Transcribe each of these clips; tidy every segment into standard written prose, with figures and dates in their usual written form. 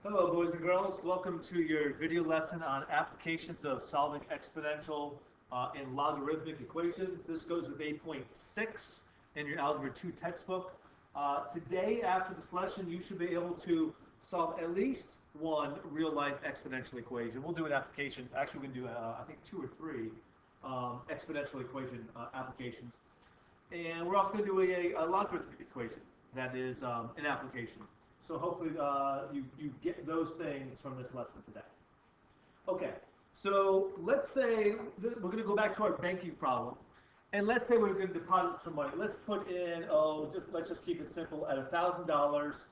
Hello, boys and girls. Welcome to your video lesson on applications of solving exponential and logarithmic equations. This goes with 8.6 in your Algebra 2 textbook. Today, after this lesson, you should be able to solve at least one real-life exponential equation. We'll do an application. Actually, we can do, I think, 2 or 3 exponential equation applications. And we're also going to do a logarithmic equation that is an application. So hopefully you get those things from this lesson today. Okay, so let's say we're going to go back to our banking problem. And let's say we're going to deposit some money. Let's put in, let's just keep it simple, at $1,000.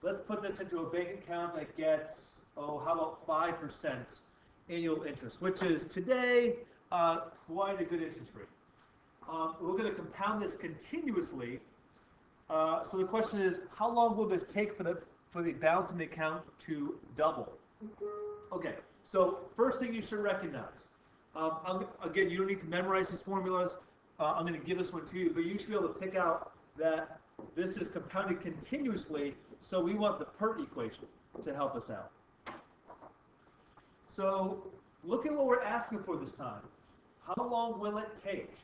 Let's put this into a bank account that gets, how about 5% annual interest, which is today quite a good interest rate. We're going to compound this continuously. So the question is, how long will this take for the balance in the account to double? Okay, so first thing you should recognize, again, you don't need to memorize these formulas. I'm going to give this one to you, but you should be able to pick out that this is compounded continuously, so we want the PERT equation to help us out. So look at what we're asking for this time. How long will it take?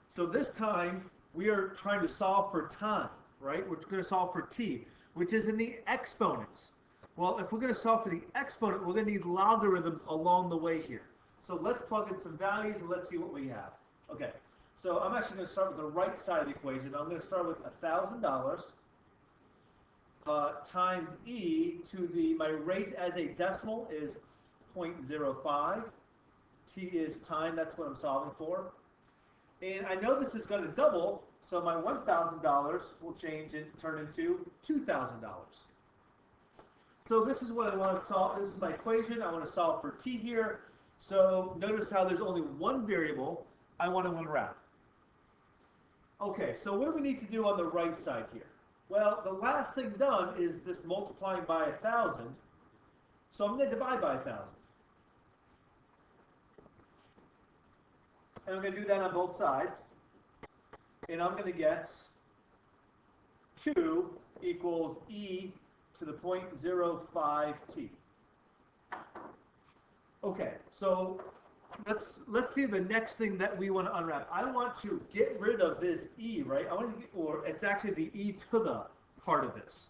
So this time, we are trying to solve for time, right? We're going to solve for t, which is in the exponents. Well, if we're going to solve for the exponent, we're going to need logarithms along the way here. So let's plug in some values and let's see what we have. Okay, so I'm actually going to start with the right side of the equation. I'm going to start with $1,000 times e to my rate as a decimal is 0.05. T is time, that's what I'm solving for. And I know this is going to double, so my $1,000 will change and turn into $2,000. So this is what I want to solve. This is my equation. I want to solve for t here. So notice how there's only one variable I want to unwrap. Okay, so what do we need to do on the right side here? Well, the last thing done is this multiplying by 1,000. So I'm going to divide by 1,000. And I'm going to do that on both sides. And I'm going to get 2 equals e to the 0.05t. Okay, so let's see the next thing that we want to unwrap. I want to get rid of this e, right? Or it's actually the e to the part of this.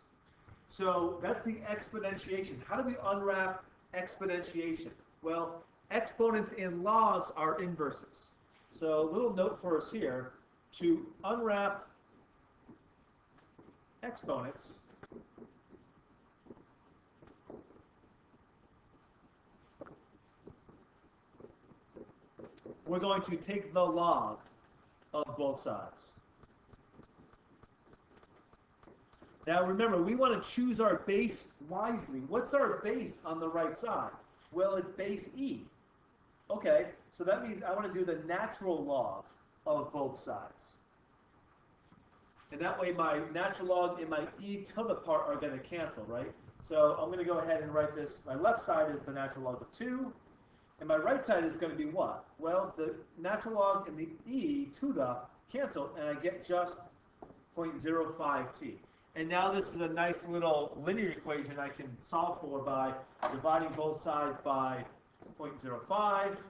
So that's the exponentiation. How do we unwrap exponentiation? Well, exponents and logs are inverses. So a little note for us here, to unwrap exponents, we're going to take the log of both sides. Now remember, we want to choose our base wisely. What's our base on the right side? Well, it's base e. Okay, so that means I want to do the natural log of both sides. And that way my natural log and my e to the part are going to cancel, right? So I'm going to go ahead and write this. My left side is the natural log of 2. And my right side is going to be what? Well, the natural log and the e to the cancel, and I get just 0.05t. And now this is a nice little linear equation I can solve for by dividing both sides by 0.05.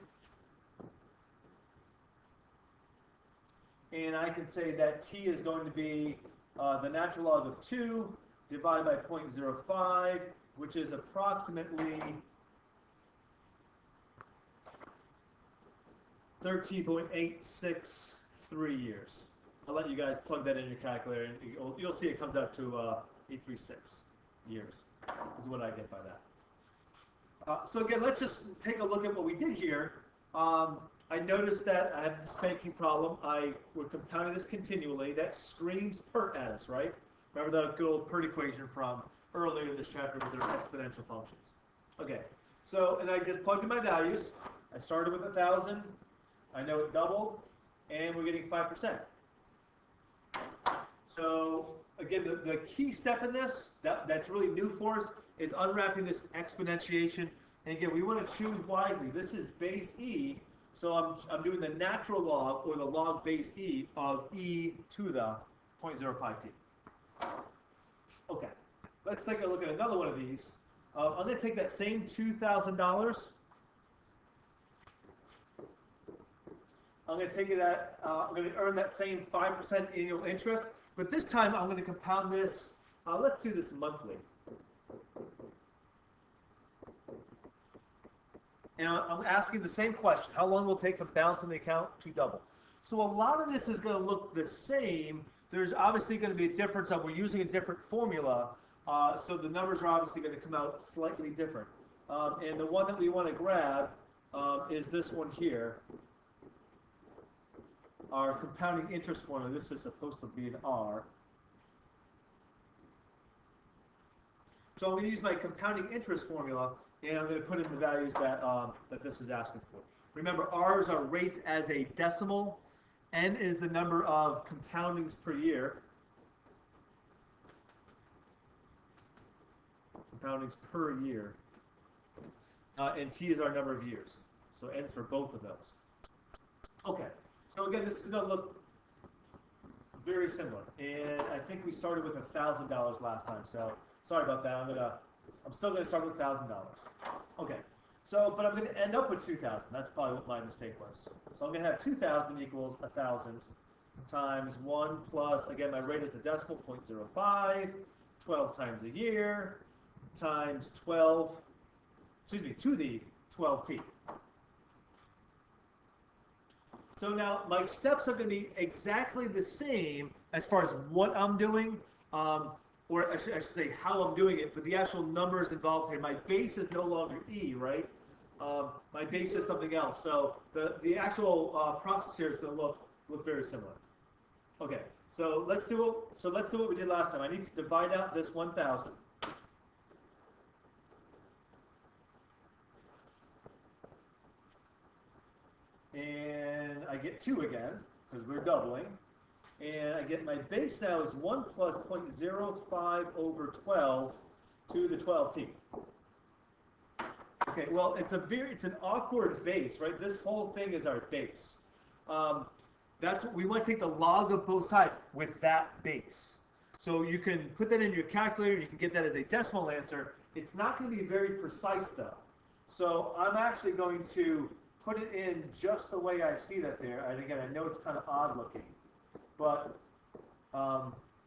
And I can say that t is going to be the natural log of 2 divided by 0.05, which is approximately 13.863 years. I'll let you guys plug that in your calculator, and you'll see it comes out to 836 years is what I get by that. So again, let's just take a look at what we did here. I noticed that I had this banking problem. We're compounding this continually. That screams PERT at us, right? Remember that good old PERT equation from earlier in this chapter with their exponential functions. Okay, so, and I just plugged in my values. I started with 1,000. I know it doubled, and we're getting 5%. So again, the key step in this, that's really new for us, is unwrapping this exponentiation. And again, we want to choose wisely. This is base e, so I'm doing the natural log, or the log base e, of e to the 0.05t. Okay, let's take a look at another one of these. I'm going to take that same $2,000. I'm going to take it at, I'm going to earn that same 5% annual interest, but this time I'm going to compound this, let's do this monthly. And I'm asking the same question, how long will it take for the balance in the account to double? So a lot of this is going to look the same. There's obviously going to be a difference of we're using a different formula, so the numbers are obviously going to come out slightly different. And the one that we want to grab is this one here. Our compounding interest formula. This is supposed to be an R. So I'm going to use my compounding interest formula, and I'm going to put in the values that, that this is asking for. Remember, R is our rate as a decimal. N is the number of compoundings per year. Compoundings per year. And T is our number of years. So N's for both of those. Okay. So again, this is going to look very similar, and I think we started with $1,000 last time. So sorry about that. I'm still going to start with $1,000. Okay. So, but I'm going to end up with 2,000. That's probably what my mistake was. So I'm going to have 2,000 equals 1,000 times 1 plus, again, my rate is a decimal, 0.05, 12 times a year, times 12, excuse me, to the 12t. So now my steps are going to be exactly the same as far as what I'm doing, or I should say how I'm doing it, but the actual numbers involved here. My base is no longer E, right? My base is something else. So the actual process here is going to look very similar. Okay, so let's do what we did last time. I need to divide out this 1,000. And I get 2 again, because we're doubling. And I get my base now is 1 plus 0.05 over 12 to the 12t. Okay, well, it's an awkward base, right? This whole thing is our base. That's what we want to take the log of both sides with that base. So you can put that in your calculator, you can get that as a decimal answer. It's not going to be very precise though. So I'm actually going to put it in just the way I see that there. And again, I know it's kind of odd looking, but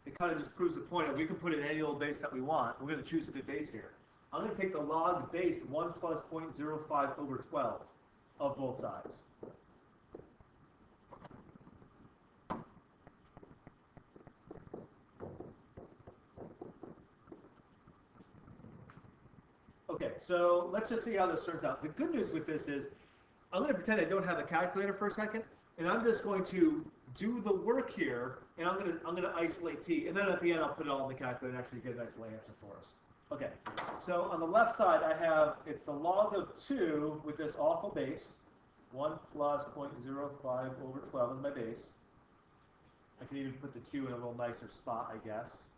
it kind of just proves the point of we can put in any old base that we want. We're going to choose a good base here. I'm going to take the log base 1 plus 0.05 over 12 of both sides. Okay, so let's just see how this turns out. The good news with this is I'm going to pretend I don't have a calculator for a second, and I'm just going to do the work here, and I'm going to isolate t, and then at the end I'll put it all in the calculator and actually get a nice little answer for us. Okay, so on the left side I have, it's the log of 2 with this awful base, 1 plus 0.05 over 12 is my base. I can even put the 2 in a little nicer spot, I guess.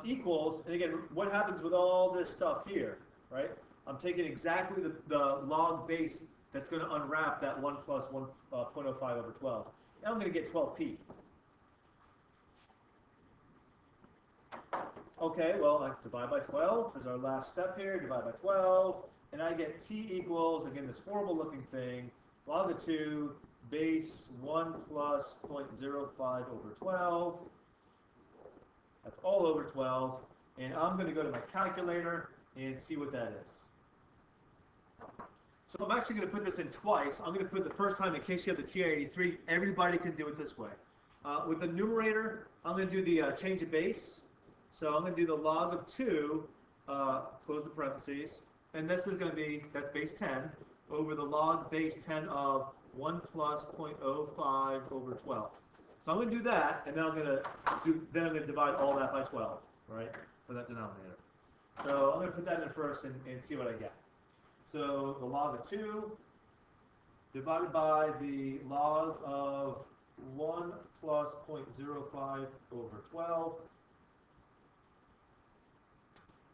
Equals, and again, what happens with all this stuff here, right? I'm taking exactly the log base that's going to unwrap that 1 plus 1.05 over 12. Now I'm going to get 12t. Okay, well, I divide by 12 is our last step here. Divide by 12, and I get t equals, again, this horrible looking thing, log of 2, base 1 plus 0.05 over 12. That's all over 12. And I'm going to go to my calculator and see what that is. So I'm actually going to put this in twice. I'm going to put the first time in case you have the TI-83. Everybody can do it this way. With the numerator, I'm going to do the change of base. So I'm going to do the log of 2, close the parentheses, and this is going to be, that's base 10, over the log base 10 of 1 plus 0.05 over 12. So I'm going to do that, and then I'm going to divide all that by 12, right, for that denominator. So I'm going to put that in first and see what I get. So the log of 2 divided by the log of 1 plus 0.05 over 12.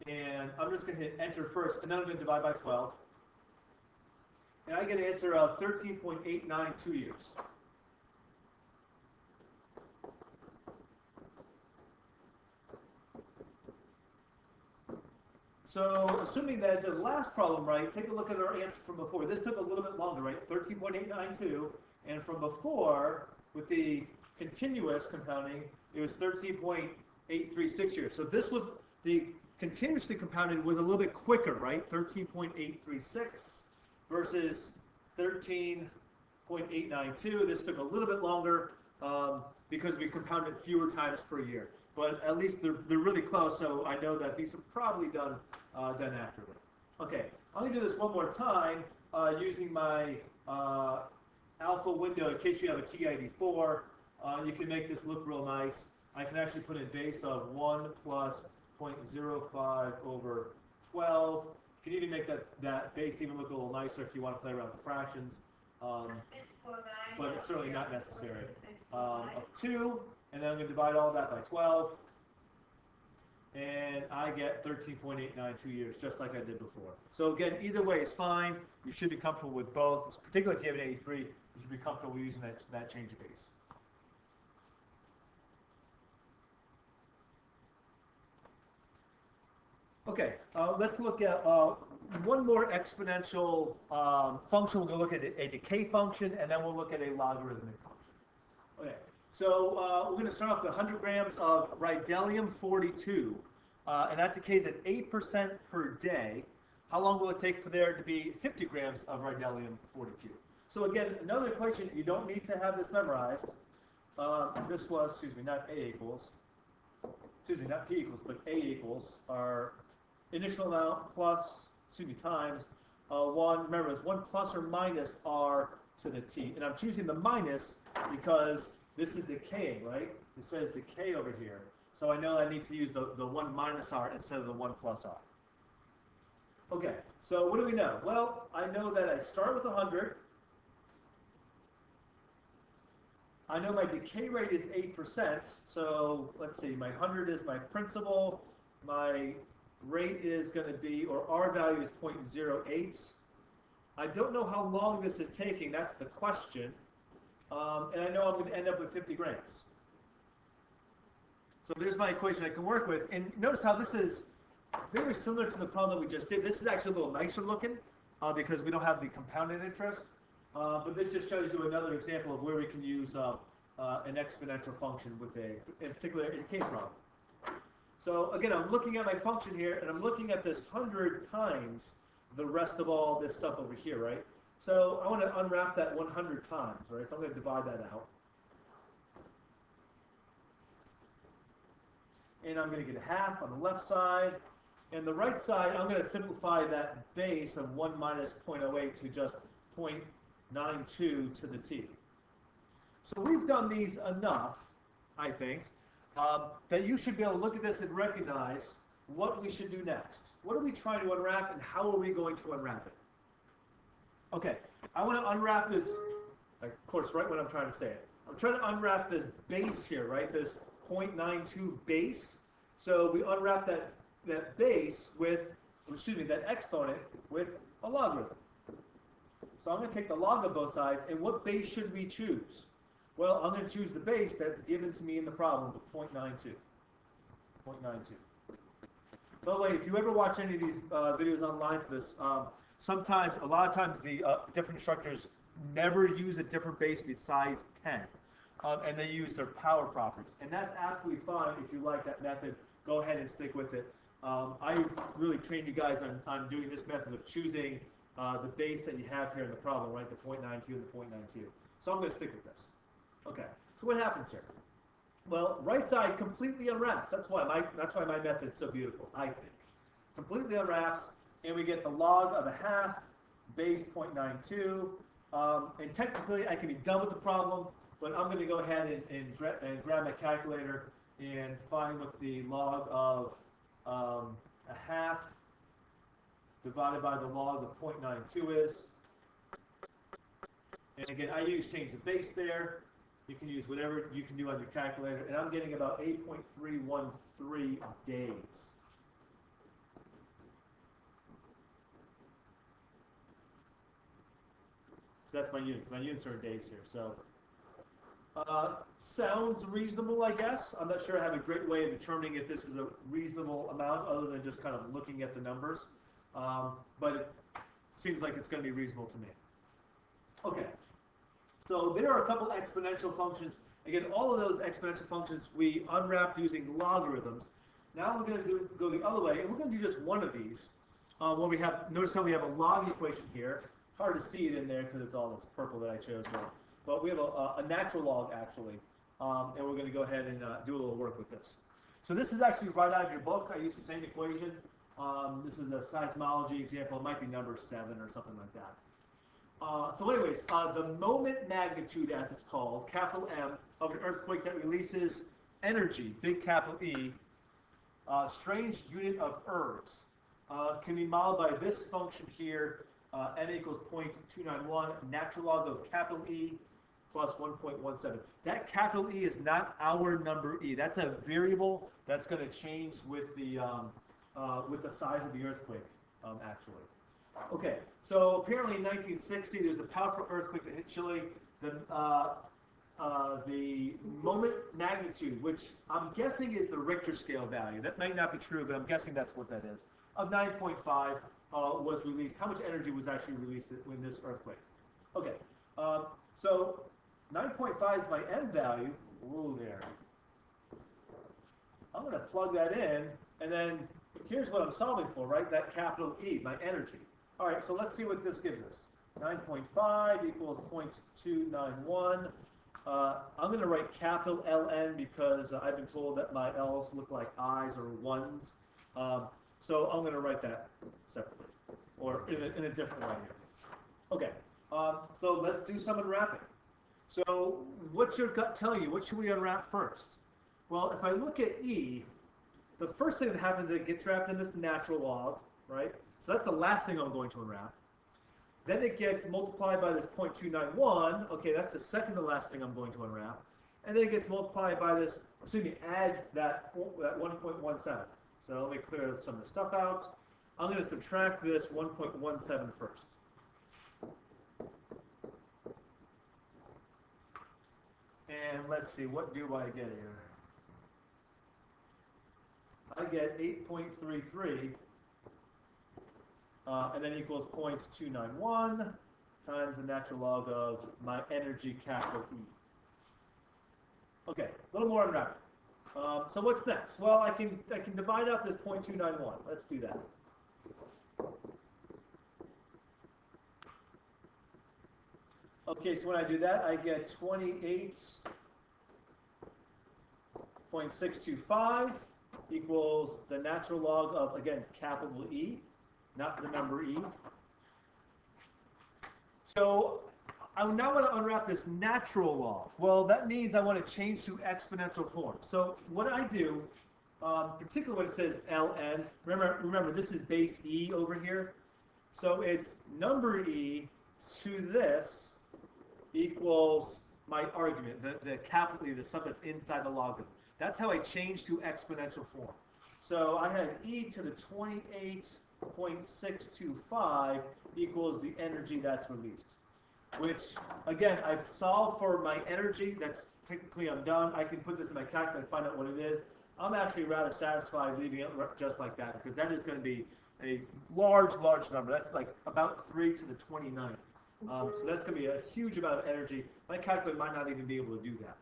And I'm just going to hit enter first, and then I'm going to divide by 12. And I get an answer of 13.892 years. So assuming that the last problem, right, take a look at our answer from before. This took a little bit longer, right, 13.892. And from before, with the continuous compounding, it was 13.836 years. So this was, the continuously compounded was a little bit quicker, right, 13.836 versus 13.892. This took a little bit longer because we compounded fewer times per year. But at least they're really close, so I know that these are probably done accurately. Okay, I'm going to do this one more time using my alpha window in case you have a TI-84. You can make this look real nice. I can actually put in base of 1 plus 0.05 over 12. You can even make that base even look a little nicer if you want to play around with fractions. But it's certainly not necessary. Of 2, and then I'm going to divide all that by 12. And I get 13.892 years, just like I did before. So again, either way is fine. You should be comfortable with both. Particularly if you have an 83, you should be comfortable using that change of base. Okay, let's look at one more exponential function. We're going to look at a decay function, and then we'll look at a logarithmic function. Okay, so we're going to start off with 100 grams of rhydalium-42, and that decays at 8% per day. How long will it take for there to be 50 grams of rhydalium-42? So again, another equation, you don't need to have this memorized. This was, excuse me, not A equals, excuse me, not P equals, but A equals our initial amount plus, excuse me, times 1, remember it's 1 plus or minus r to the t. And I'm choosing the minus because this is decaying, right? It says decay over here. So I know I need to use the 1 minus r instead of the 1 plus r. Okay, so what do we know? Well, I know that I start with 100. I know my decay rate is 8%. So let's see, my 100 is my principal. My rate is going to be, or R value is 0.08. I don't know how long this is taking. That's the question. And I know I'm going to end up with 50 grams. So there's my equation I can work with. And notice how this is very similar to the problem that we just did. This is actually a little nicer looking because we don't have the compounded interest. But this just shows you another example of where we can use an exponential function with in particular, a decay problem. So again, I'm looking at my function here, and I'm looking at this 100 times the rest of all this stuff over here, right? So I want to unwrap that 100 times, right? So I'm going to divide that out. And I'm going to get a half on the left side. And the right side, I'm going to simplify that base of 1 minus 0.08 to just 0.92 to the t. So we've done these enough, I think, that you should be able to look at this and recognize what we should do next. What are we trying to unwrap, and how are we going to unwrap it? Okay, I want to unwrap this, of course, right when I'm trying to say it. I'm trying to unwrap this base here, right, this 0.92 base. So we unwrap that base with, excuse me, that exponent with a logarithm. So I'm going to take the log of both sides, and what base should we choose? Well, I'm going to choose the base that's given to me in the problem with 0.92. 0.92. By the way, if you ever watch any of these videos online for this, sometimes, a lot of times, the different instructors never use a different base besides 10. And they use their power properties. And that's absolutely fine if you like that method. Go ahead and stick with it. I've really trained you guys on doing this method of choosing the base that you have here in the problem, right? The 0.92 and the 0.92. So I'm going to stick with this. Okay, so what happens here? Well, right side completely unwraps. That's why my method is so beautiful, I think. Completely unwraps, and we get the log of a half, base 0.92. And technically, I can be done with the problem, but I'm going to go ahead and grab my calculator and find what the log of a half divided by the log of 0.92 is. And again, I change the base there. You can use whatever you can do on your calculator. And I'm getting about 8.313 days. So that's my units. My units are in days here. So Sounds reasonable, I guess. I'm not sure I have a great way of determining if this is a reasonable amount other than just kind of looking at the numbers. But it seems like it's going to be reasonable to me. Okay. So there are a couple exponential functions. Again, all of those exponential functions we unwrapped using logarithms. Now we're going to go the other way, and we're going to do just one of these. When we have, notice how we have a log equation here. Hard to see it in there because it's all this purple that I chose here. But we have a natural log, actually. And we're going to go ahead and do a little work with this. So this is actually right out of your book. I used the same equation. This is a seismology example. It might be number 7 or something like that. So anyways, the moment magnitude, as it's called, capital M, of an earthquake that releases energy, big capital E, strange unit of ergs, can be modeled by this function here, n equals 0.291, natural log of capital E plus 1.17. That capital E is not our number E. That's a variable that's going to change with the size of the earthquake, actually. Okay, so apparently in 1960, there's a powerful earthquake that hit Chile. The moment magnitude, which I'm guessing is the Richter scale value. That might not be true, but I'm guessing that's what that is. Of 9.5 was released. How much energy was actually released in this earthquake? Okay, so 9.5 is my n value. Ooh, there. I'm going to plug that in, and then here's what I'm solving for, right? That capital E, my energy. All right, so let's see what this gives us. 9.5 equals 0.291. I'm going to write capital Ln because I've been told that my L's look like I's or 1's. So I'm going to write that separately, or in a different way here. Okay, so let's do some unwrapping. So what's your gut telling you? What should we unwrap first? Well, if I look at E, the first thing that happens is it gets wrapped in this natural log, right? So that's the last thing I'm going to unwrap. Then it gets multiplied by this 0.291. Okay, that's the second to last thing I'm going to unwrap. And then it gets multiplied by this, excuse me, add that 1.17. So let me clear some of the stuff out. I'm going to subtract this 1.17 first. And let's see, what do I get here? I get 8.33. And then equals 0.291 times the natural log of my energy capital E. Okay, a little more unwrapping. So what's next? Well, I can divide out this 0.291. Let's do that. Okay, so when I do that, I get 28.625 equals the natural log of, again, capital E, not the number E. So I now want to unwrap this natural log. Well, that means I want to change to exponential form. So what I do, particularly when it says ln, remember this is base E over here. So it's number E to this equals my argument, the capital E, the stuff that's inside the logarithm. That's how I change to exponential form. So I had E to the 28.625 equals the energy that's released. Which, again, I've solved for my energy. That's technically I'm done. I can put this in my calculator and find out what it is. I'm actually rather satisfied leaving it just like that because that is going to be a large number. That's like about 3 to the 29th. So that's going to be a huge amount of energy. My calculator might not even be able to do that.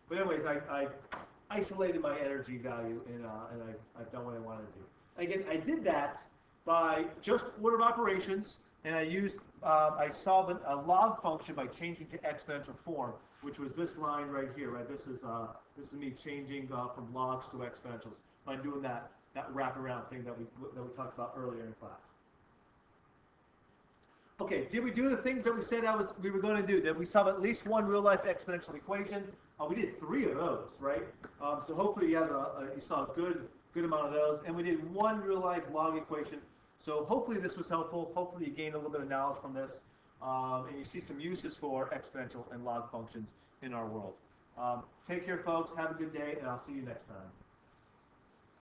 But anyways, I isolated my energy value and I've done what I wanted to do. Again, I did that by just order of operations, and I solved a log function by changing to exponential form, which was this line right here. Right, this is me changing from logs to exponentials by doing that wraparound thing that we talked about earlier in class. Okay, did we do the things that we said we were going to do? Did we solve at least one real-life exponential equation? We did 3 of those, right? So hopefully you saw a good amount of those, and we did 1 real-life log equation. So hopefully this was helpful. Hopefully you gained a little bit of knowledge from this, and you see some uses for exponential and log functions in our world. Take care, folks. Have a good day, and I'll see you next time.